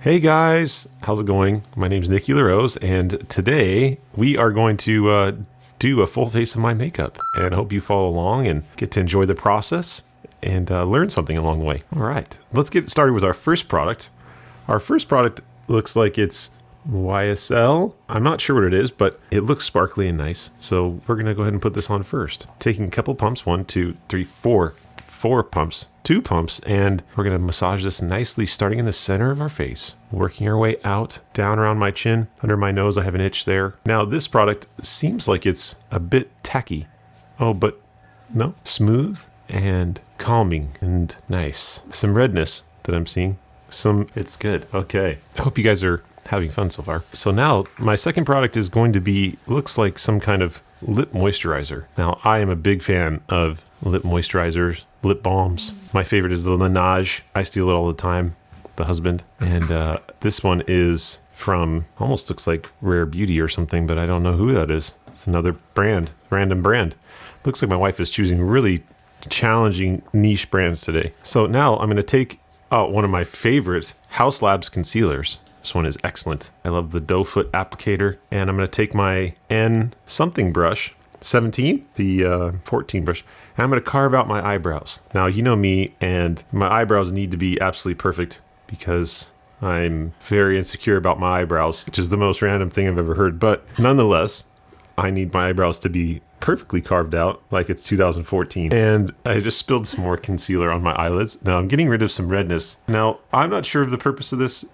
Hey guys, how's it going? My name is Nikki Uncut, and today we are going to do a full face of my makeup. And I hope you follow along and get to enjoy the process and learn something along the way. All right, let's get started with our first product. Our first product looks like it's YSL. I'm not sure what it is, but it looks sparkly and nice. So we're gonna go ahead and put this on first. Taking a couple pumps, 1, 2, 3, 4 pumps, 2 pumps, and we're going to massage this nicely starting in the center of our face, working our way out, down around my chin, under my nose. I have an itch there. Now this product seems like it's a bit tacky. Oh, but no, smooth and calming and nice. Some redness that I'm seeing. It's good. Okay. I hope you guys are having fun so far. So now my second product is going to be, looks like some kind of lip moisturizer. Now I am a big fan of lip moisturizers, lip balms. My favorite is the Laneige. I steal it all the time, the husband. And this one is from, almost looks like Rare Beauty or something, but I don't know who that is. It's another brand, random brand. Looks like my wife is choosing really challenging niche brands today. So now I'm gonna take out one of my favorites, Haus Labs concealers. This one is excellent. I love the doe foot applicator. And I'm gonna take my N something brush, 17, the 14 brush, and I'm going to carve out my eyebrows. Now, you know me, and my eyebrows need to be absolutely perfect because I'm very insecure about my eyebrows, which is the most random thing I've ever heard. But nonetheless, I need my eyebrows to be perfectly carved out like it's 2014. And I just spilled some more concealer on my eyelids. Now, I'm getting rid of some redness. Now, I'm not sure of the purpose of this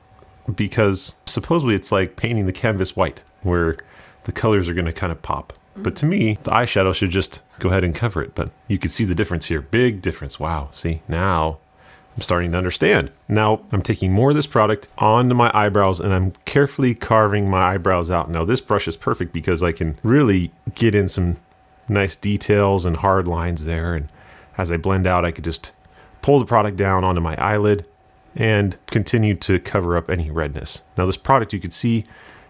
because supposedly it's like painting the canvas white, where the colors are going to kind of pop. But to me, the eyeshadow should just go ahead and cover it. But you can see the difference here. Big difference. Wow. See, now I'm starting to understand. Now I'm taking more of this product onto my eyebrows and I'm carefully carving my eyebrows out. Now this brush is perfect because I can really get in some nice details and hard lines there. And as I blend out, I could just pull the product down onto my eyelid and continue to cover up any redness. Now this product, you can see,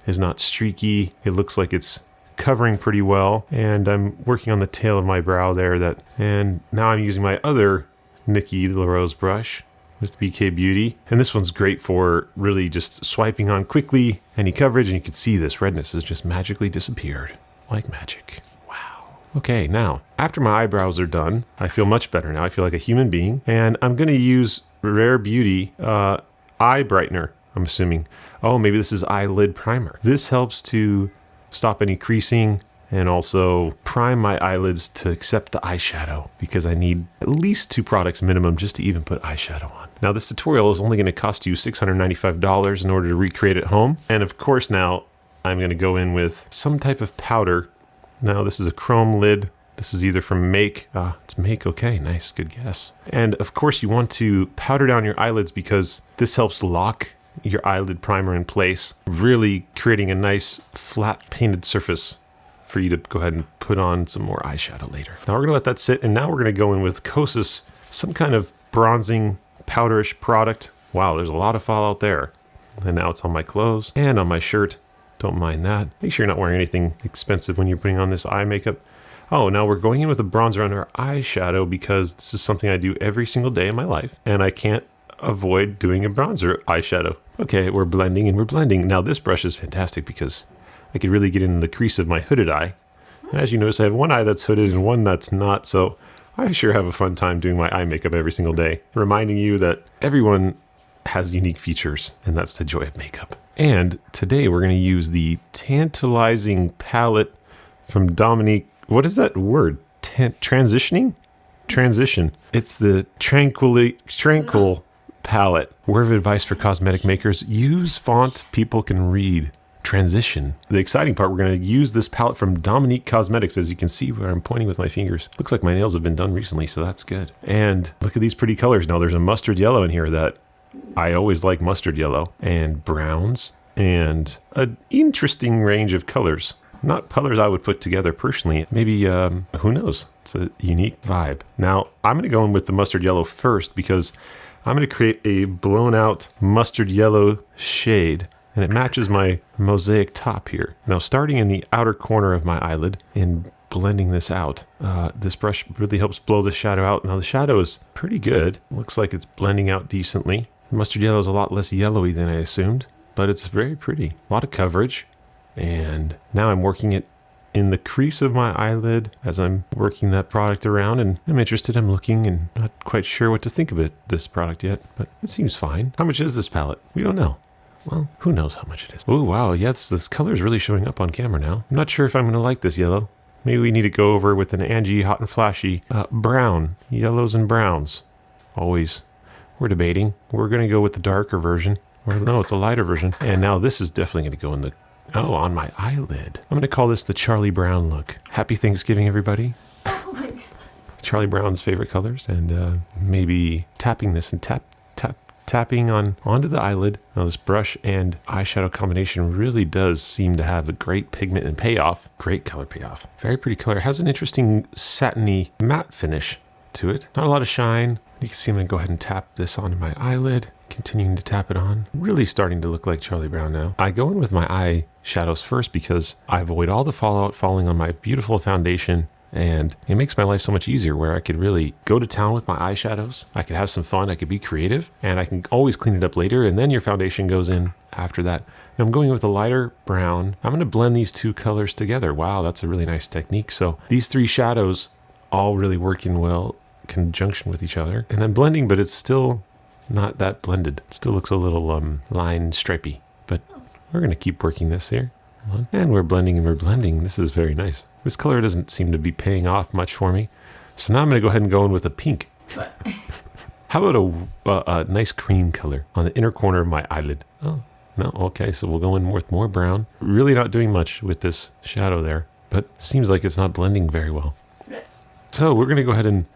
is not streaky. It looks like it's covering pretty well, and I'm working on the tail of my brow there. And now I'm using my other Nikki Uncut brush with BK Beauty, and this one's great for really just swiping on quickly any coverage, and you can see this redness has just magically disappeared like magic. Wow. Okay, now after my eyebrows are done, I feel much better now. I feel like a human being, and I'm going to use Rare Beauty eye brightener. I'm assuming. Oh, maybe this is eyelid primer. This helps to stop any creasing and also prime my eyelids to accept the eyeshadow because I need at least 2 products minimum just to even put eyeshadow on. Now this tutorial is only going to cost you $695 in order to recreate at home. And of course now I'm going to go in with some type of powder. Now this is a chrome lid. This is either from Make. It's Make. Okay, nice, good guess. And of course you want to powder down your eyelids because this helps lock your eyelid primer in place, really creating a nice flat painted surface for you to go ahead and put on some more eyeshadow later. Now we're gonna let that sit, and now we're gonna go in with Kosas, some kind of bronzing powderish product. Wow, there's a lot of fallout there. And now it's on my clothes and on my shirt. Don't mind that. Make sure you're not wearing anything expensive when you're putting on this eye makeup. Oh, now we're going in with a bronzer on our eyeshadow because this is something I do every single day in my life, and I can't avoid doing a bronzer eyeshadow. Okay, we're blending and we're blending. Now this brush is fantastic because I could really get in the crease of my hooded eye. And as you notice, I have one eye that's hooded and one that's not, so I sure have a fun time doing my eye makeup every single day, reminding you that everyone has unique features, and that's the joy of makeup. And today we're going to use the tantalizing palette from Dominique. What is that word? Transition. It's the tranquil palette. Word of advice for cosmetic makers: use font people can read. Transition. The exciting part, we're going to use this palette from Dominique Cosmetics. As you can see where I'm pointing with my fingers, looks like my nails have been done recently, so that's good. And look at these pretty colors. Now there's a mustard yellow in here that I always like, mustard yellow, and browns, and an interesting range of colors. Not colors I would put together personally. Maybe, who knows? It's a unique vibe. Now I'm going to go in with the mustard yellow first because I'm going to create a blown out mustard yellow shade, and it matches my mosaic top here. Now starting in the outer corner of my eyelid and blending this out, this brush really helps blow the shadow out. Now the shadow is pretty good. Looks like it's blending out decently. The mustard yellow is a lot less yellowy than I assumed, but it's very pretty. A lot of coverage. And now I'm working it in the crease of my eyelid as I'm working that product around, and I'm interested. I'm looking and not quite sure what to think of this product yet, but it seems fine. How much is this palette? We don't know. Well, who knows how much it is. Oh, wow. Yeah, this color is really showing up on camera now. I'm not sure if I'm going to like this yellow. Maybe we need to go over with an Angie Hot and Flashy brown, yellows and browns. Always. We're debating. We're going to go with the darker version. Or no, it's a lighter version. And now this is definitely going to go in the, on my eyelid. I'm going to call this the Charlie Brown look. Happy Thanksgiving, everybody. Oh my God. Charlie Brown's favorite colors. And maybe tapping this and tapping onto the eyelid. Now this brush and eyeshadow combination really does seem to have a great pigment and payoff. Great color payoff. Very pretty color. It has an interesting satiny matte finish to it. Not a lot of shine. You can see I'm going to go ahead and tap this onto my eyelid. Continuing to tap it on. Really starting to look like Charlie Brown now. I go in with my eyeshadows first because I avoid all the fallout falling on my beautiful foundation. And it makes my life so much easier where I could really go to town with my eyeshadows. I could have some fun. I could be creative. And I can always clean it up later. And then your foundation goes in after that. And I'm going with a lighter brown. I'm going to blend these two colors together. Wow, that's a really nice technique. So these three shadows all really work in well conjunction with each other. And I'm blending, but it's still not that blended. It still looks a little line stripey. But we're going to keep working this here. And we're blending and we're blending. This is very nice. This color doesn't seem to be paying off much for me. So now I'm going to go ahead and go in with a pink. How about a nice cream color on the inner corner of my eyelid? Oh, no. Okay, so we'll go in with more brown. Really not doing much with this shadow there, but seems like it's not blending very well. So we're going to go ahead and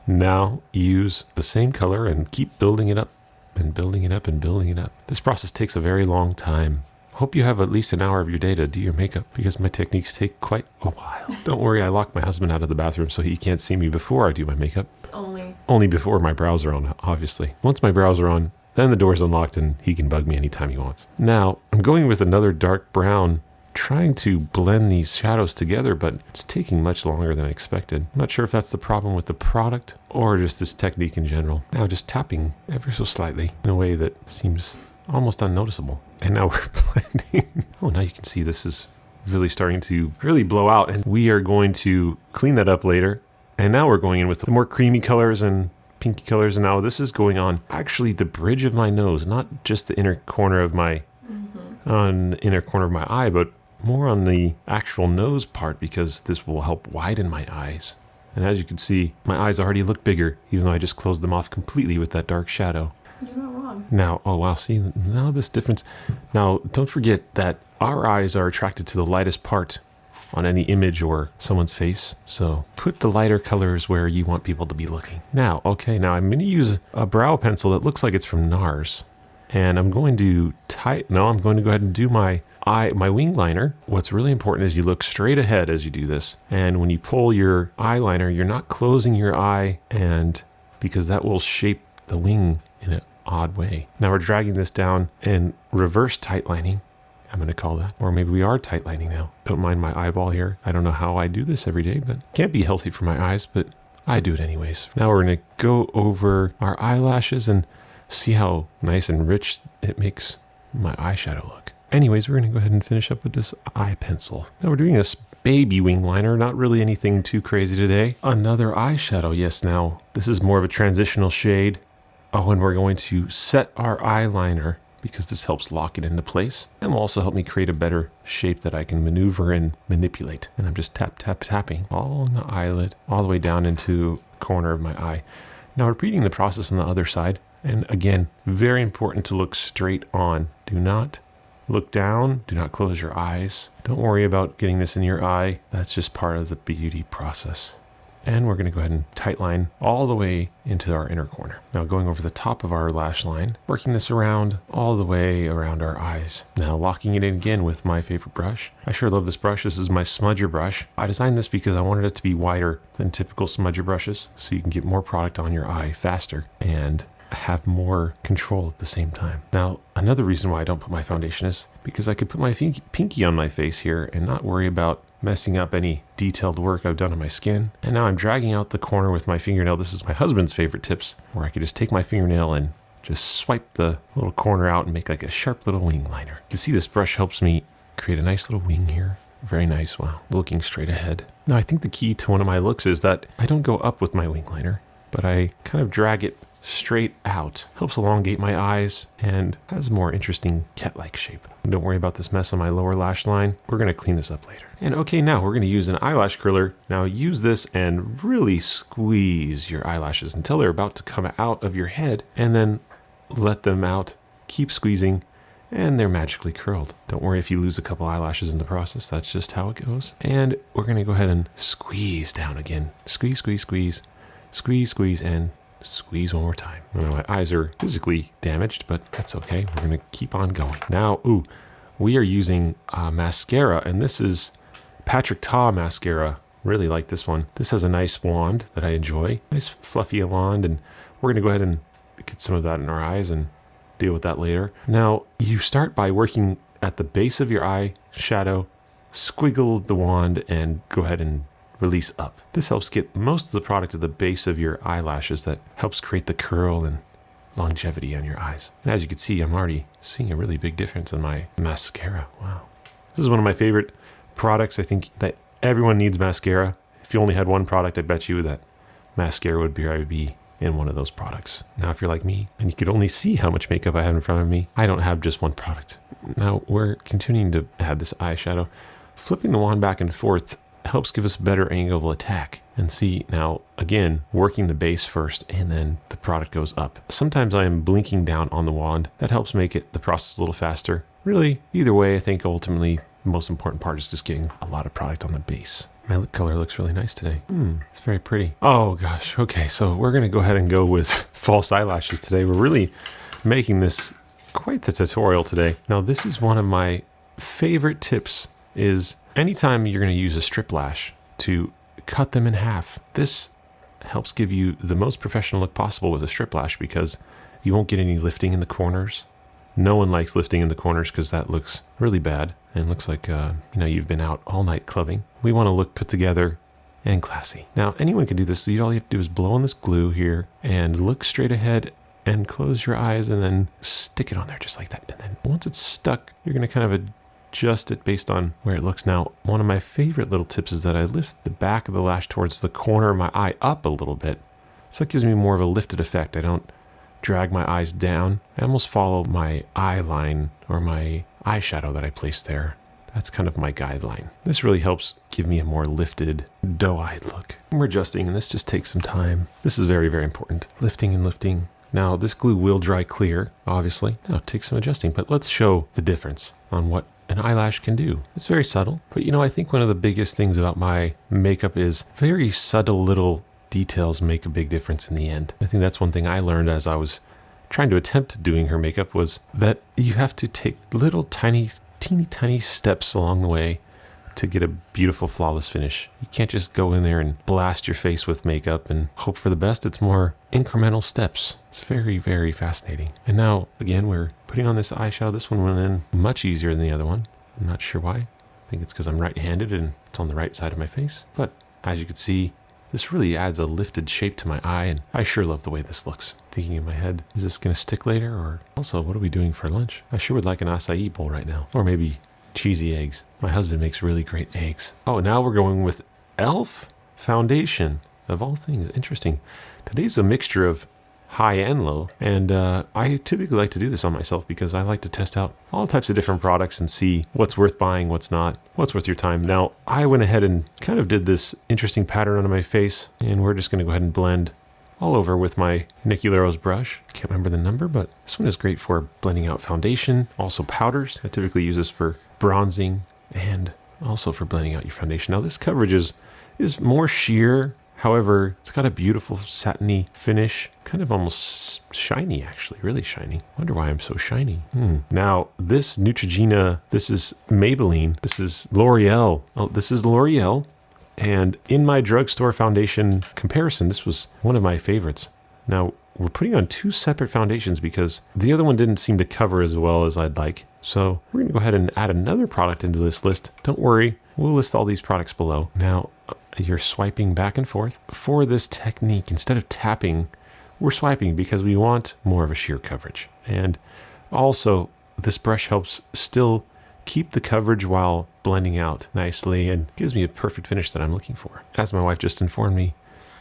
now use the same color and keep building it up and building it up and building it up. This process takes a very long time. Hope you have at least an hour of your day to do your makeup because my techniques take quite a while. Don't worry, I locked my husband out of the bathroom so he can't see me before I do my makeup. It's only before my brows are on, obviously. Once my brows are on, then the door's unlocked and he can bug me anytime he wants. Now, I'm going with another dark brown, trying to blend these shadows together, but it's taking much longer than I expected. I'm not sure if that's the problem with the product or just this technique in general. Now just tapping ever so slightly in a way that seems almost unnoticeable. And now we're blending. Oh, now you can see this is really starting to really blow out. And we are going to clean that up later. And now we're going in with the more creamy colors and pinky colors. And now this is going on actually the bridge of my nose, not just the inner corner of my, on the inner corner of my eye, but more on the actual nose part because this will help widen my eyes. And as you can see, my eyes already look bigger, even though I just closed them off completely with that dark shadow. you're not wrong. Now, oh wow, see, now this difference. Now, don't forget that our eyes are attracted to the lightest part on any image or someone's face. So put the lighter colors where you want people to be looking. Now, okay, now I'm going to use a brow pencil that looks like it's from NARS. And I'm going to I'm going to go ahead and do my wing liner. What's really important is you look straight ahead as you do this. And when you pull your eyeliner, you're not closing your eye, and because that will shape the wing in an odd way. Now we're dragging this down and reverse tight lining, I'm going to call that. Or maybe we are tight lining now. Don't mind my eyeball here. I don't know how I do this every day, but it can't be healthy for my eyes, but I do it anyways. Now we're going to go over our eyelashes and see how nice and rich it makes my eyeshadow look. Anyways, we're going to go ahead and finish up with this eye pencil. Now we're doing this baby wing liner, not really anything too crazy today. Another eyeshadow, yes, now this is more of a transitional shade. Oh, and we're going to set our eyeliner because this helps lock it into place and will also help me create a better shape that I can maneuver and manipulate. And I'm just tapping all on the eyelid, all the way down into the corner of my eye. Now repeating the process on the other side. And again, very important to look straight on. Do not look down. Do not close your eyes. Don't worry about getting this in your eye. That's just part of the beauty process. And we're going to go ahead and tight line all the way into our inner corner. Now going over the top of our lash line, working this around all the way around our eyes. Now locking it in again with my favorite brush. I sure love this brush. This is my smudger brush. I designed this because I wanted it to be wider than typical smudger brushes so you can get more product on your eye faster and have more control at the same time. Now, another reason why I don't put my foundation is because I could put my pinky on my face here and not worry about messing up any detailed work I've done on my skin. And now I'm dragging out the corner with my fingernail. This is my husband's favorite tips, where I could just take my fingernail and just swipe the little corner out and make like a sharp little wing liner. You can see this brush helps me create a nice little wing here. Very nice. Wow. Looking straight ahead. Now, I think the key to one of my looks is that I don't go up with my wing liner, but I kind of drag it straight out. Helps elongate my eyes and has a more interesting cat-like shape. Don't worry about this mess on my lower lash line. We're going to clean this up later. And okay, now we're going to use an eyelash curler. Now use this and really squeeze your eyelashes until they're about to come out of your head, and then let them out. Keep squeezing, and they're magically curled. Don't worry if you lose a couple eyelashes in the process. That's just how it goes. And we're going to go ahead and squeeze down again. Squeeze, squeeze, squeeze, squeeze, squeeze, and squeeze one more time. My eyes are physically damaged, but that's okay. We're going to keep on going. Now, we are using mascara, and this is Patrick Ta mascara. Really like this one. This has a nice wand that I enjoy. Nice fluffy wand, and we're going to go ahead and get some of that in our eyes and deal with that later. Now, you start by working at the base of your eyeshadow, squiggle the wand, and go ahead and release up. This helps get most of the product at the base of your eyelashes. That helps create the curl and longevity on your eyes. And as you can see, I'm already seeing a really big difference in my mascara. Wow. This is one of my favorite products. I think that everyone needs mascara. If you only had one product, I bet you that mascara would be in one of those products. Now, if you're like me and you could only see how much makeup I have in front of me, I don't have just one product. Now, we're continuing to add this eyeshadow. Flipping the wand back and forth helps give us a better angle of attack. And see, now again, working the base first and then the product goes up. Sometimes I am blinking down on the wand. That helps make the process a little faster. Really, either way, I think ultimately the most important part is just getting a lot of product on the base. My lip color looks really nice today. It's very pretty. Oh gosh, okay, so we're gonna go ahead and go with false eyelashes today. We're really making this quite the tutorial today. Now, this is one of my favorite tips, is anytime you're going to use a strip lash, to cut them in half. This helps give you the most professional look possible with a strip lash because you won't get any lifting in the corners. No one likes lifting in the corners because that looks really bad and looks like you've been out all night clubbing. We want to look put together and classy. Now, anyone can do this. So all you have to do is blow on this glue here and look straight ahead and close your eyes and then stick it on there just like that. And then once it's stuck, you're going to kind of adjust it based on where it looks. Now, one of my favorite little tips is that I lift the back of the lash towards the corner of my eye up a little bit. So that gives me more of a lifted effect. I don't drag my eyes down. I almost follow my eye line or my eyeshadow that I place there. That's kind of my guideline. This really helps give me a more lifted, doe-eyed look. We're adjusting, and this just takes some time. This is very, very important. Lifting and lifting. Now, this glue will dry clear, obviously. Now, it takes some adjusting, but let's show the difference on what an eyelash can do. It's very subtle, but I think one of the biggest things about my makeup is very subtle little details make a big difference in the end. I think that's one thing I learned as I was trying to attempt doing her makeup, was that you have to take little teeny tiny steps along the way to get a beautiful, flawless finish. You can't just go in there and blast your face with makeup and hope for the best. It's more incremental steps. It's very, very fascinating. And now, again, we're putting on this eyeshadow. This one went in much easier than the other one. I'm not sure why. I think it's because I'm right-handed and it's on the right side of my face. But as you can see, this really adds a lifted shape to my eye, and I sure love the way this looks. Thinking in my head, is this going to stick later? Or also, what are we doing for lunch? I sure would like an acai bowl right now. Or maybe cheesy eggs. My husband makes really great eggs. Oh, now we're going with e.l.f. foundation, of all things. Interesting. Today's a mixture of high and low, and I typically like to do this on myself because I like to test out all types of different products and see what's worth buying, what's not, what's worth your time. Now, I went ahead and kind of did this interesting pattern on my face, and we're just going to go ahead and blend all over with my Nikki Uncut brush. Can't remember the number, but this one is great for blending out foundation, also powders. I typically use this for bronzing and also for blending out your foundation. Now, this coverage is more sheer. However, it's got a beautiful satiny finish, kind of almost shiny, actually, really shiny. Wonder why I'm so shiny. Now, this Neutrogena, this is Maybelline, this is L'Oreal. Oh, this is L'Oreal. And in my drugstore foundation comparison, this was one of my favorites. Now, we're putting on two separate foundations because the other one didn't seem to cover as well as I'd like. So we're going to go ahead and add another product into this list. Don't worry, we'll list all these products below. Now, you're swiping back and forth. For this technique, instead of tapping we're swiping because we want more of a sheer coverage. And also, this brush helps still keep the coverage while blending out nicely and gives me a perfect finish that I'm looking for. As my wife just informed me,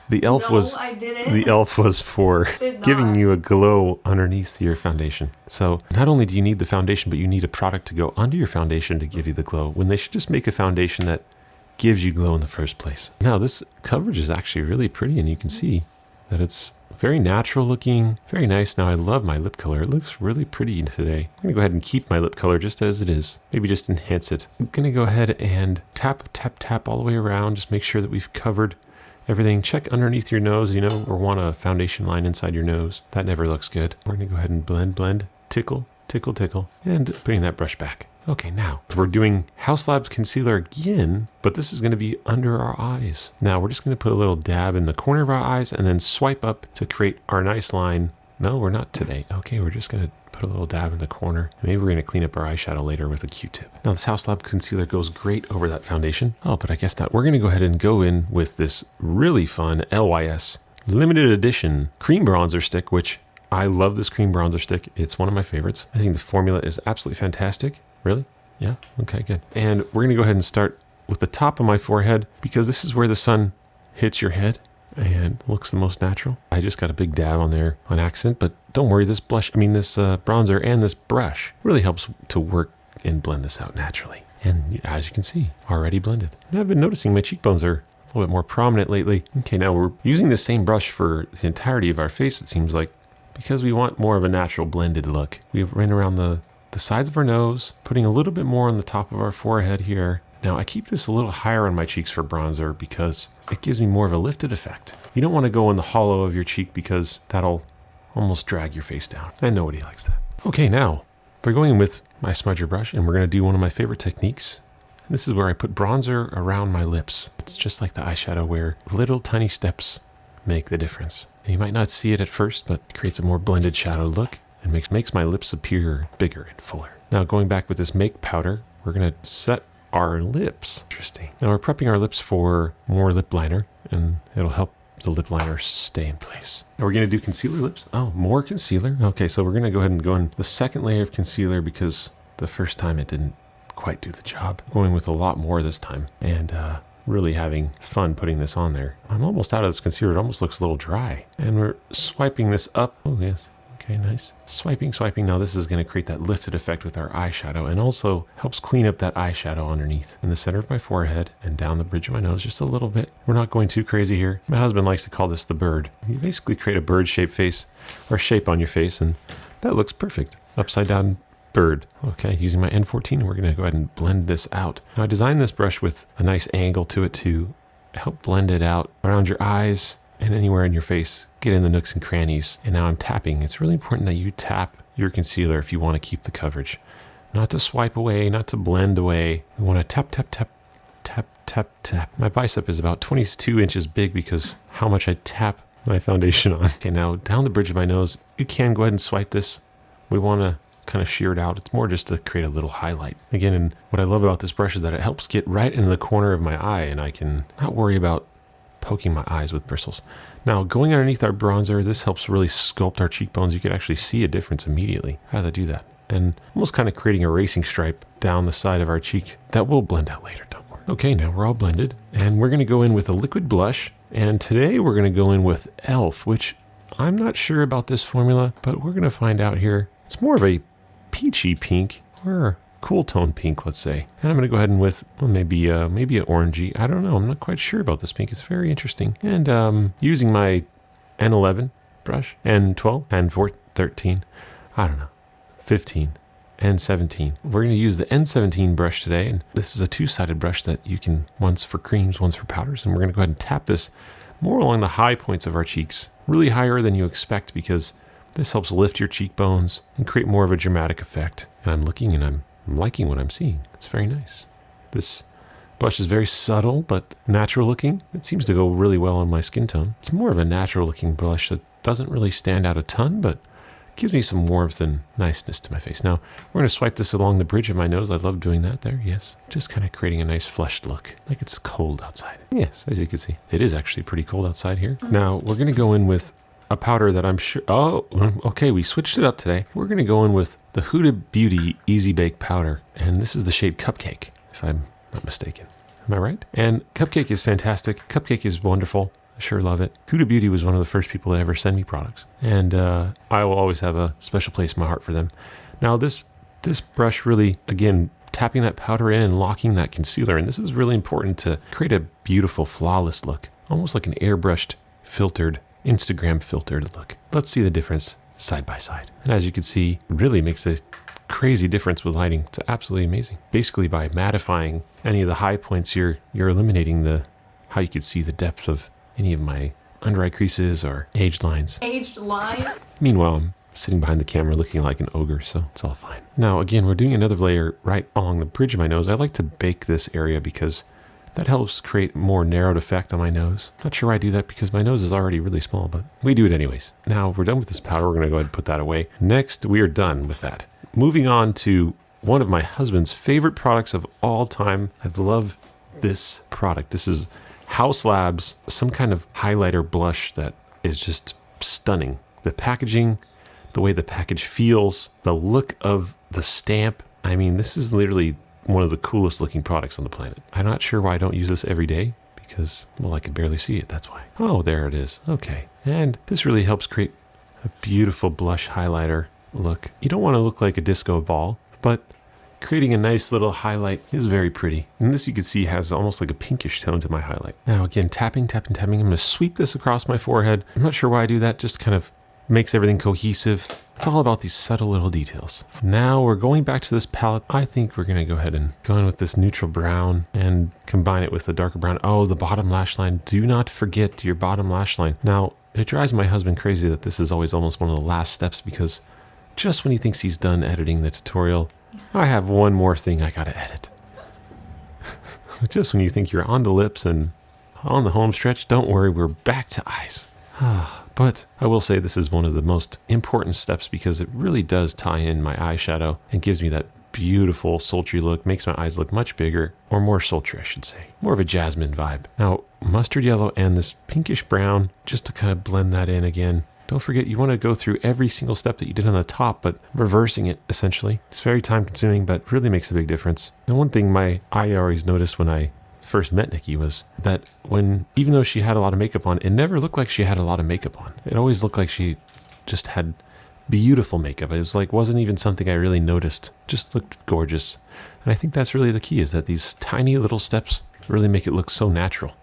the elf I didn't. the elf was for Did giving not. you a glow underneath your foundation. So not only do you need the foundation, but you need a product to go under your foundation to give you the glow, when they should just make a foundation that gives you glow in the first place. Now this coverage is actually really pretty, and you can see that it's very natural looking, very nice. Now I love my lip color. It looks really pretty today. I'm gonna go ahead and keep my lip color just as it is. Maybe just enhance it. I'm gonna go ahead and tap, tap, tap all the way around. Just make sure that we've covered everything. Check underneath your nose, or want a foundation line inside your nose. That never looks good. We're gonna go ahead and blend, blend, tickle, tickle, tickle, and bring that brush back. Okay, now we're doing House Labs concealer again, but this is going to be under our eyes. Now we're just going to put a little dab in the corner of our eyes and then swipe up to create our nice line. No, we're not today. Okay, we're just going to put a little dab in the corner. Maybe we're going to clean up our eyeshadow later with a Q-tip. Now this House Lab concealer goes great over that foundation. Oh, but I guess not. We're going to go ahead and go in with this really fun LYS limited edition cream bronzer stick, which I love this cream bronzer stick. It's one of my favorites. I think the formula is absolutely fantastic. Really? Yeah? Okay, good. And we're going to go ahead and start with the top of my forehead because this is where the sun hits your head and looks the most natural. I just got a big dab on there on accident, but don't worry, this bronzer and this brush really helps to work and blend this out naturally. And as you can see, already blended. And I've been noticing my cheekbones are a little bit more prominent lately. Okay, now we're using the same brush for the entirety of our face, it seems like, because we want more of a natural blended look. We ran around the sides of our nose, putting a little bit more on the top of our forehead here. Now I keep this a little higher on my cheeks for bronzer because it gives me more of a lifted effect. You don't want to go in the hollow of your cheek because that'll almost drag your face down. And nobody likes that. Okay, now we're going with my smudger brush and we're going to do one of my favorite techniques. And this is where I put bronzer around my lips. It's just like the eyeshadow where little tiny steps make the difference. And you might not see it at first, but it creates a more blended shadow look and makes my lips appear bigger and fuller. Now going back with this make powder, we're going to set our lips. Interesting. Now we're prepping our lips for more lip liner, and it'll help the lip liner stay in place. Now we're going to do concealer lips. Oh, more concealer. Okay, so we're going to go ahead and go in the second layer of concealer because the first time it didn't quite do the job. Going with a lot more this time and really having fun putting this on there. I'm almost out of this concealer. It almost looks a little dry. And we're swiping this up. Oh, yes. Okay, nice. Swiping, swiping. Now this is going to create that lifted effect with our eyeshadow and also helps clean up that eyeshadow underneath in the center of my forehead and down the bridge of my nose just a little bit. We're not going too crazy here. My husband likes to call this the bird. You basically create a bird-shaped face or shape on your face, and that looks perfect. Upside down bird. Okay, using my N14, we're going to go ahead and blend this out. Now I designed this brush with a nice angle to it to help blend it out around your eyes and anywhere in your face. Get in the nooks and crannies. And now I'm tapping. It's really important that you tap your concealer if you want to keep the coverage. Not to swipe away, not to blend away. We want to tap, tap, tap, tap, tap, tap. My bicep is about 22 inches big because how much I tap my foundation on. Okay, now down the bridge of my nose, you can go ahead and swipe this. We want to kind of shear it out. It's more just to create a little highlight. Again, and what I love about this brush is that it helps get right into the corner of my eye and I can not worry about poking my eyes with bristles. Now going underneath our bronzer, this helps really sculpt our cheekbones. You can actually see a difference immediately as I do that. And almost kind of creating a racing stripe down the side of our cheek that will blend out later, don't worry. Okay, now we're all blended and we're going to go in with a liquid blush. And today we're going to go in with e.l.f., which I'm not sure about this formula, but we're going to find out here. It's more of a peachy pink or cool tone pink, let's say. And I'm going to go ahead and with maybe an orangey. I don't know. I'm not quite sure about this pink. It's very interesting. And using my N11 brush, N12, N13, I don't know, 15, N17. We're going to use the N17 brush today. And this is a two-sided brush that you can, one's for creams, one's for powders. And we're going to go ahead and tap this more along the high points of our cheeks, really higher than you expect because this helps lift your cheekbones and create more of a dramatic effect. And I'm looking and I'm liking what I'm seeing. It's very nice. This blush is very subtle but natural looking. It seems to go really well on my skin tone. It's more of a natural looking blush that doesn't really stand out a ton, but gives me some warmth and niceness to my face. Now, we're going to swipe this along the bridge of my nose. I love doing that there, yes. Just kind of creating a nice flushed look, like it's cold outside. Yes, as you can see. It is actually pretty cold outside here. Now, we're going to go in with a powder that I'm sure... Oh, okay, we switched it up today. We're going to go in with the Huda Beauty Easy Bake Powder. And this is the shade Cupcake, if I'm not mistaken. Am I right? And Cupcake is fantastic. Cupcake is wonderful. I sure love it. Huda Beauty was one of the first people to ever send me products. And I will always have a special place in my heart for them. Now, this brush really, again, tapping that powder in and locking that concealer. And this is really important to create a beautiful, flawless look. Almost like an airbrushed, filtered, Instagram filtered look. Let's see the difference side by side. And as you can see, it really makes a crazy difference with lighting. It's absolutely amazing. Basically, by mattifying any of the high points, you're eliminating how you could see the depth of any of my under eye creases or aged lines. Aged line? Meanwhile, I'm sitting behind the camera looking like an ogre, so it's all fine. Now, again, we're doing another layer right along the bridge of my nose. I like to bake this area because that helps create more narrowed effect on my nose. Not sure why I do that because my nose is already really small, but we do it anyways. Now, we're done with this powder. We're going to go ahead and put that away. Next, we are done with that. Moving on to one of my husband's favorite products of all time. I love this product. This is Haus Labs, some kind of highlighter blush that is just stunning. The packaging, the way the package feels, the look of the stamp. I mean, this is literally one of the coolest looking products on the planet. I'm not sure why I don't use this every day because, well, I can barely see it. That's why. Oh, there it is. Okay. And this really helps create a beautiful blush highlighter look. You don't want to look like a disco ball, but creating a nice little highlight is very pretty. And this you can see has almost like a pinkish tone to my highlight. Now, again, tapping, tapping, tapping. I'm going to sweep this across my forehead. I'm not sure why I do that. Just kind of makes everything cohesive. It's all about these subtle little details. Now we're going back to this palette. I think we're going to go ahead and go in with this neutral brown and combine it with the darker brown. Oh, the bottom lash line. Do not forget your bottom lash line. Now, it drives my husband crazy that this is always almost one of the last steps because just when he thinks he's done editing the tutorial, I have one more thing I got to edit. Just when you think you're on the lips and on the home stretch, don't worry, we're back to eyes. But I will say this is one of the most important steps because it really does tie in my eyeshadow and gives me that beautiful sultry look, makes my eyes look much bigger, or more sultry I should say, more of a jasmine vibe. Now mustard yellow and this pinkish brown, just to kind of blend that in again. Don't forget you want to go through every single step that you did on the top, but reversing it essentially. It's very time consuming, but really makes a big difference. Now one thing I always noticed when I first met Nikki was that even though she had a lot of makeup on, it never looked like she had a lot of makeup on. It always looked like she just had beautiful makeup. It was like, wasn't even something I really noticed. Just looked gorgeous. And I think that's really the key, is that these tiny little steps really make it look so natural,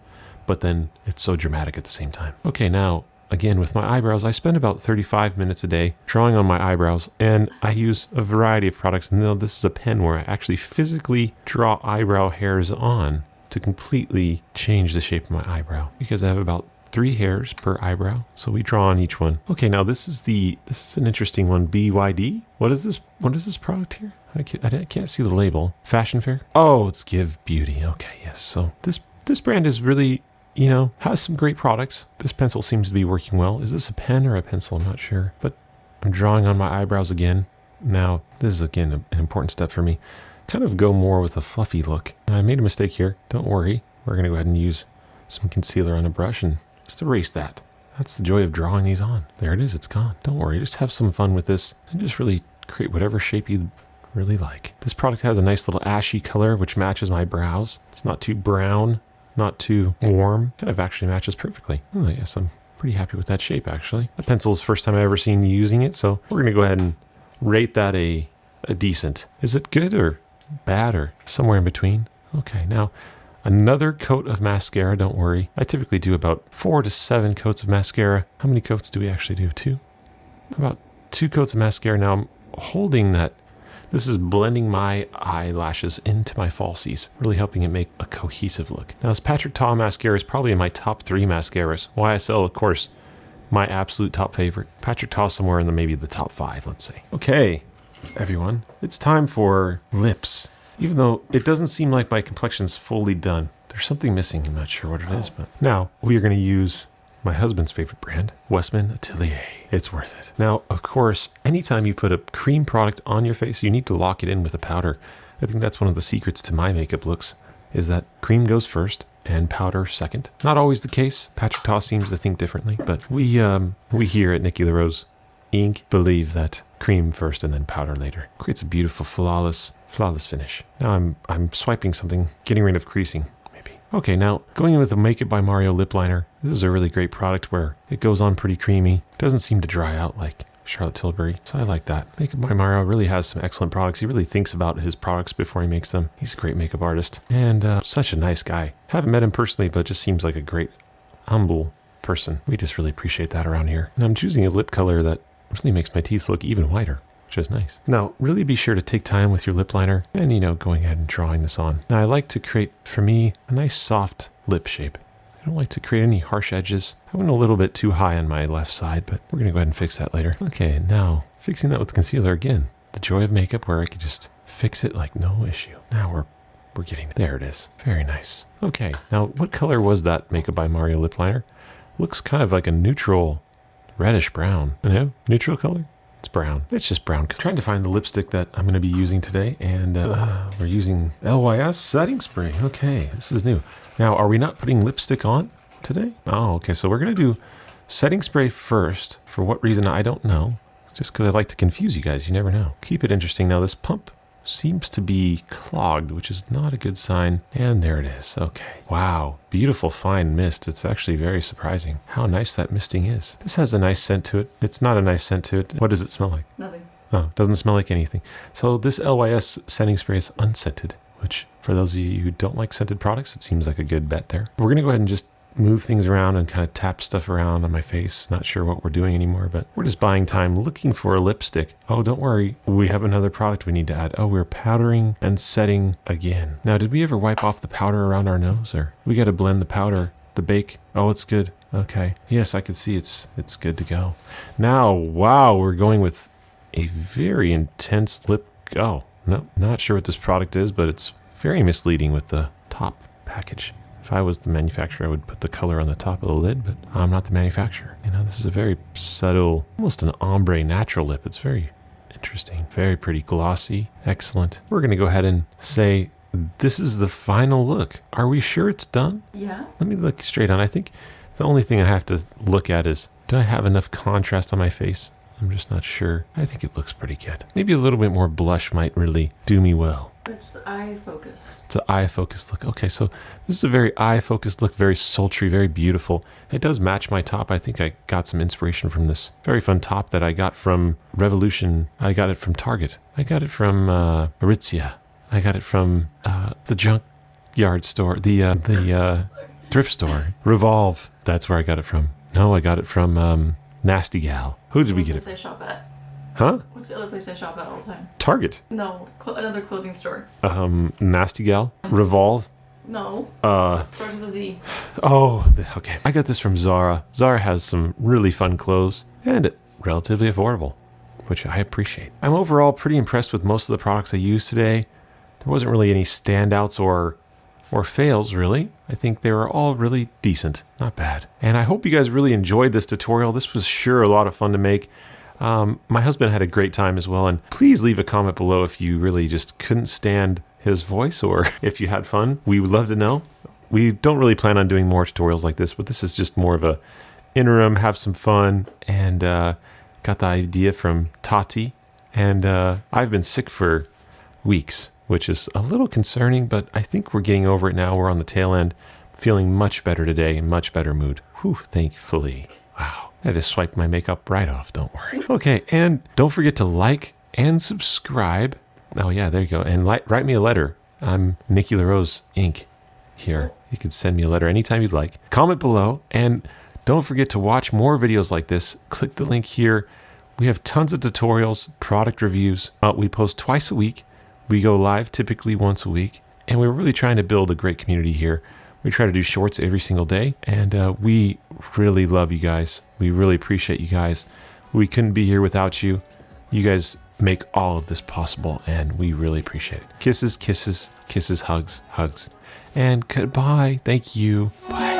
but then it's so dramatic at the same time. Okay, now, again, with my eyebrows, I spend about 35 minutes a day drawing on my eyebrows, and I use a variety of products. Now, this is a pen where I actually physically draw eyebrow hairs on to completely change the shape of my eyebrow because I have about 3 hairs per eyebrow. So we draw on each one. Okay, now this is an interesting one. BYD. What is this product here? I can't see the label. Fashion Fair. Oh, it's Give Beauty. Okay, yes. So this brand is really, has some great products. This pencil seems to be working well. Is this a pen or a pencil? I'm not sure. But I'm drawing on my eyebrows again. Now, this is again an important step for me. Kind of go more with a fluffy look. I made a mistake here. Don't worry. We're going to go ahead and use some concealer on a brush and just erase that. That's the joy of drawing these on. There it is. It's gone. Don't worry. Just have some fun with this and just really create whatever shape you really like. This product has a nice little ashy color, which matches my brows. It's not too brown, not too warm. Kind of actually matches perfectly. Oh, yes, I'm pretty happy with that shape, actually. The pencil is the first time I've ever seen you using it, so we're going to go ahead and rate that a decent. Is it good or bad or somewhere in between? Okay, now another coat of mascara. Don't worry. I typically do about 4 to 7 coats of mascara. How many coats do we actually do? 2? About 2 coats of mascara. Now I'm holding that. This is blending my eyelashes into my falsies, really helping it make a cohesive look. Now this Patrick Ta mascara is probably in my top 3 mascaras. YSL, of course, my absolute top favorite. Patrick Ta somewhere in maybe the top 5, let's say. Okay, everyone, it's time for lips. Even though it doesn't seem like my complexion's fully done, there's something missing. I'm not sure what it is, but now we are going to use my husband's favorite brand, Westman Atelier. It's worth it. Now, of course, anytime you put a cream product on your face, you need to lock it in with a powder. I think that's one of the secrets to my makeup looks, is that cream goes first and powder second. Not always the case. Patrick Ta seems to think differently, but we here at Nikki LaRose Inc. believe that cream first and then powder later creates a beautiful, flawless finish. Now I'm swiping something, getting rid of creasing. Okay, now going in with the Make It by Mario lip liner. This is a really great product where it goes on pretty creamy. Doesn't seem to dry out like Charlotte Tilbury. So I like that. Make It by Mario really has some excellent products. He really thinks about his products before he makes them. He's a great makeup artist and such a nice guy. Haven't met him personally, but just seems like a great, humble person. We just really appreciate that around here. And I'm choosing a lip color that really makes my teeth look even whiter, which is nice. Now, really be sure to take time with your lip liner and, going ahead and drawing this on. Now, I like to create, for me, a nice soft lip shape. I don't like to create any harsh edges. I went a little bit too high on my left side, but we're going to go ahead and fix that later. Okay, now, fixing that with the concealer again. The joy of makeup where I could just fix it like no issue. Now we're getting there. It is. Very nice. Okay, now, what color was that Make It by Mario lip liner? Looks kind of like a neutral reddish brown. Neutral color? It's brown. It's just brown. Trying to find the lipstick that I'm going to be using today, and we're using LYS setting spray. Okay, this is new. Now, are we not putting lipstick on today? Oh, okay. So we're going to do setting spray first. For what reason, I don't know. Just because I like to confuse you guys. You never know. Keep it interesting. Now, this pump seems to be clogged, which is not a good sign. And there it is. Okay. Wow. Beautiful fine mist. It's actually very surprising how nice that misting is. This has a nice scent to it. It's not a nice scent to it. What does it smell like? Nothing. Oh, doesn't smell like anything. So this LYS setting spray is unscented, which for those of you who don't like scented products, it seems like a good bet there. We're going to go ahead and just move things around and kind of tap stuff around on my face. Not sure what we're doing anymore, but we're just buying time looking for a lipstick. Oh, don't worry. We have another product we need to add. Oh, we're powdering and setting again. Now, did we ever wipe off the powder around our nose, or we got to blend the powder, the bake? Oh, it's good. Okay. Yes, I can see it's good to go. Now, wow, we're going with a very intense lip. Oh, no, not sure what this product is, but it's very misleading with the top package. If I was the manufacturer, I would put the color on the top of the lid, but I'm not the manufacturer. This is a very subtle, almost an ombre natural lip. It's very interesting, very pretty, glossy, excellent. We're going to go ahead and say, this is the final look. Are we sure it's done? Yeah. Let me look straight on. I think the only thing I have to look at is, do I have enough contrast on my face? I'm just not sure. I think it looks pretty good. Maybe a little bit more blush might really do me well. It's the eye focus. It's an eye focused look. Okay, so this is a very eye focused look, very sultry, very beautiful. It does match my top. I think I got some inspiration from this very fun top that I got from Revolution. I got it from Target. I got it from Aritzia. I got it from the junkyard store, the thrift store. Revolve. That's where I got it from. No, I got it from Nasty Gal. Who did we get it What's I shop at? Huh? What's the other place I shop at all the time? Target. No, another clothing store. Nasty Gal. Revolve. No. Starts with a Z. Oh, okay. I got this from Zara. Zara has some really fun clothes and relatively affordable, which I appreciate. I'm overall pretty impressed with most of the products I used today. There wasn't really any standouts or fails, really. I think they were all really decent. Not bad. And I hope you guys really enjoyed this tutorial. This was sure a lot of fun to make. My husband had a great time as well, and please leave a comment below if you really just couldn't stand his voice or if you had fun. We would love to know. We don't really plan on doing more tutorials like this, but this is just more of a interim, have some fun, and got the idea from Tati. And I've been sick for weeks, which is a little concerning, but I think we're getting over it now. We're on the tail end, feeling much better today, in much better mood. Whew, thankfully. Wow. I just swiped my makeup right off, don't worry. Okay, and don't forget to like and subscribe. Oh yeah, there you go. And write me a letter. I'm Nikki LaRose Inc. here. You can send me a letter anytime you'd like. Comment below, and don't forget to watch more videos like this. Click the link here. We have tons of tutorials, product reviews. We post twice a week. We go live typically once a week. And we're really trying to build a great community here. We try to do shorts every single day, and we really love you guys. We really appreciate you guys. We couldn't be here without you. You guys make all of this possible, and we really appreciate it. Kisses, kisses, kisses, hugs, hugs. And goodbye. Thank you. Bye.